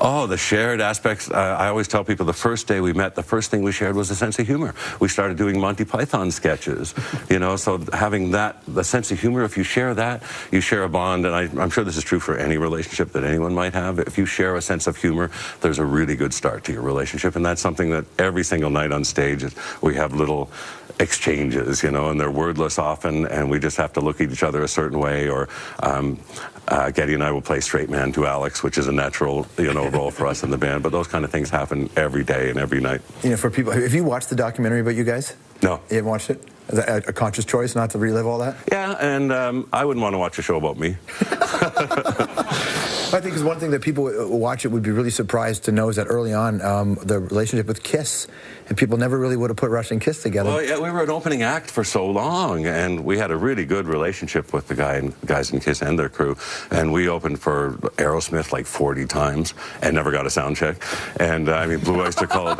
Oh, the shared aspects. I always tell people the first day we met, the first thing we shared was a sense of humor. We started doing Monty Python sketches, you know, so having that, the sense of humor, if you share that, you share a bond, and I'm sure this is true for any relationship that anyone might have. If you share a sense of humor, there's a really good start to your relationship, and that's something that every single night on stage, we have little exchanges, you know, and they're wordless often, and we just have to look at each other a certain way, or Getty and I will play straight man to Alex, which is a natural, you know, role for us in the band, but those kind of things happen every day and every night. You know, for people, have you watched the documentary about you guys? No. You haven't watched it? Is that a conscious choice not to relive all that? Yeah, and I wouldn't want to watch a show about me. I think it's one thing that people who watch it would be really surprised to know is that early on, the relationship with Kiss, and people never really would have put Rush and Kiss together. Well, yeah, we were an opening act for so long, and we had a really good relationship with the guys in Kiss and their crew, and we opened for Aerosmith like 40 times and never got a sound check. And I mean, Blue Oyster Cult,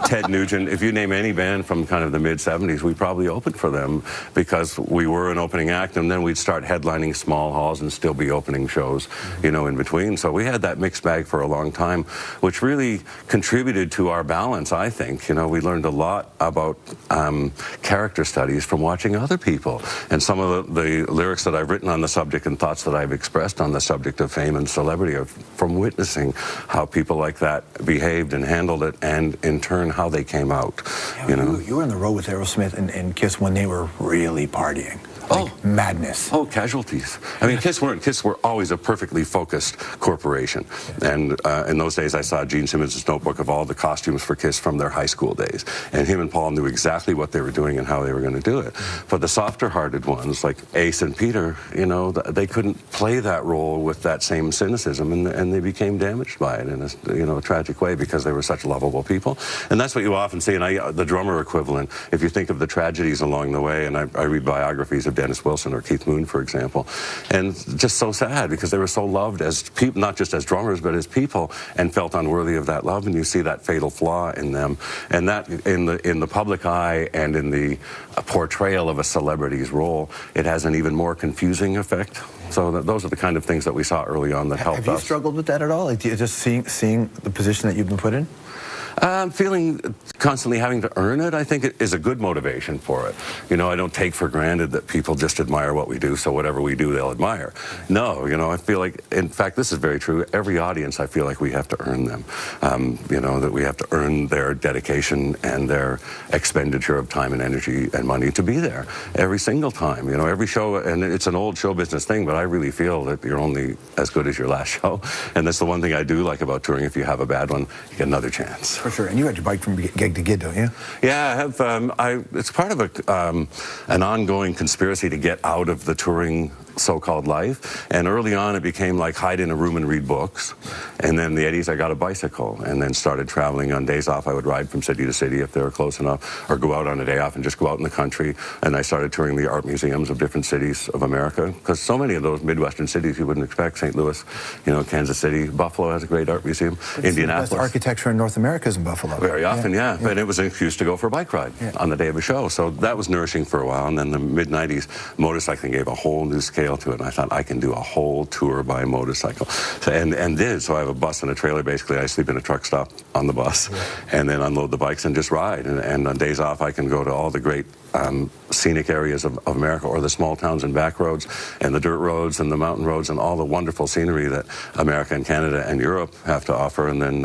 Ted Nugent, if you name any band from kind of the mid-'70s, we probably opened for them because we were an opening act, and then we'd start headlining small halls and still be opening shows, you know, in between. So we had that mixed bag for a long time, which really contributed to our balance, I think. You know, we learned a lot about character studies from watching other people. And some of the lyrics that I've written on the subject and thoughts that I've expressed on the subject of fame and celebrity are from witnessing how people like that behaved and handled it, and in turn how they came out. Yeah, you know, you were on the road with Aerosmith and Kiss when they were really partying. Like madness. Oh, casualties. I mean, Kiss were always a perfectly focused corporation. And in those days, I saw Gene Simmons' notebook of all the costumes for Kiss from their high school days. And him and Paul knew exactly what they were doing and how they were going to do it. But the softer-hearted ones, like Ace and Peter, you know, they couldn't play that role with that same cynicism, and they became damaged by it in a, you know, a tragic way because they were such lovable people. And that's what you often see. And the drummer equivalent, if you think of the tragedies along the way, and I read biographies of Dennis Wilson or Keith Moon, for example, and just so sad because they were so loved as people, not just as drummers, but as people, and felt unworthy of that love, and you see that fatal flaw in them. And that, in the public eye and in the portrayal of a celebrity's role, it has an even more confusing effect. So those are the kind of things that we saw early on that helped us. Have you struggled with that at all? Like, just seeing the position that you've been put in? Feeling constantly having to earn it, I think, it is a good motivation for it. You know, I don't take for granted that people just admire what we do, so whatever we do, they'll admire. No, you know, I feel like, in fact, this is very true. Every audience, I feel like we have to earn them. You know, that we have to earn their dedication and their expenditure of time and energy and money to be there every single time. You know, every show, and it's an old show business thing, but I really feel that you're only as good as your last show. And that's the one thing I do like about touring. If you have a bad one, you get another chance. For sure. And you had your bike from gig to gig, don't you? Yeah, I have. It's part of an ongoing conspiracy to get out of the touring so-called life. And early on, it became like hide in a room and read books. And then the 80s, I got a bicycle and then started traveling. On days off, I would ride from city to city if they were close enough, or go out on a day off and just go out in the country. And I started touring the art museums of different cities of America, because so many of those Midwestern cities you wouldn't expect. St. Louis, you know, Kansas City, Buffalo has a great art museum. Indianapolis. The best architecture in North America is in Buffalo. Very often, yeah. But it was an excuse to go for a bike ride on the day of a show. So that was nourishing for a while. And then the mid-90s, motorcycling gave a whole new scale to it. And I thought, I can do a whole tour by motorcycle. So, and did. So I have a bus and a trailer. Basically, I sleep in a truck stop on the bus and then unload the bikes and just ride. And on days off, I can go to all the great scenic areas of America, or the small towns and back roads and the dirt roads and the mountain roads and all the wonderful scenery that America and Canada and Europe have to offer. And then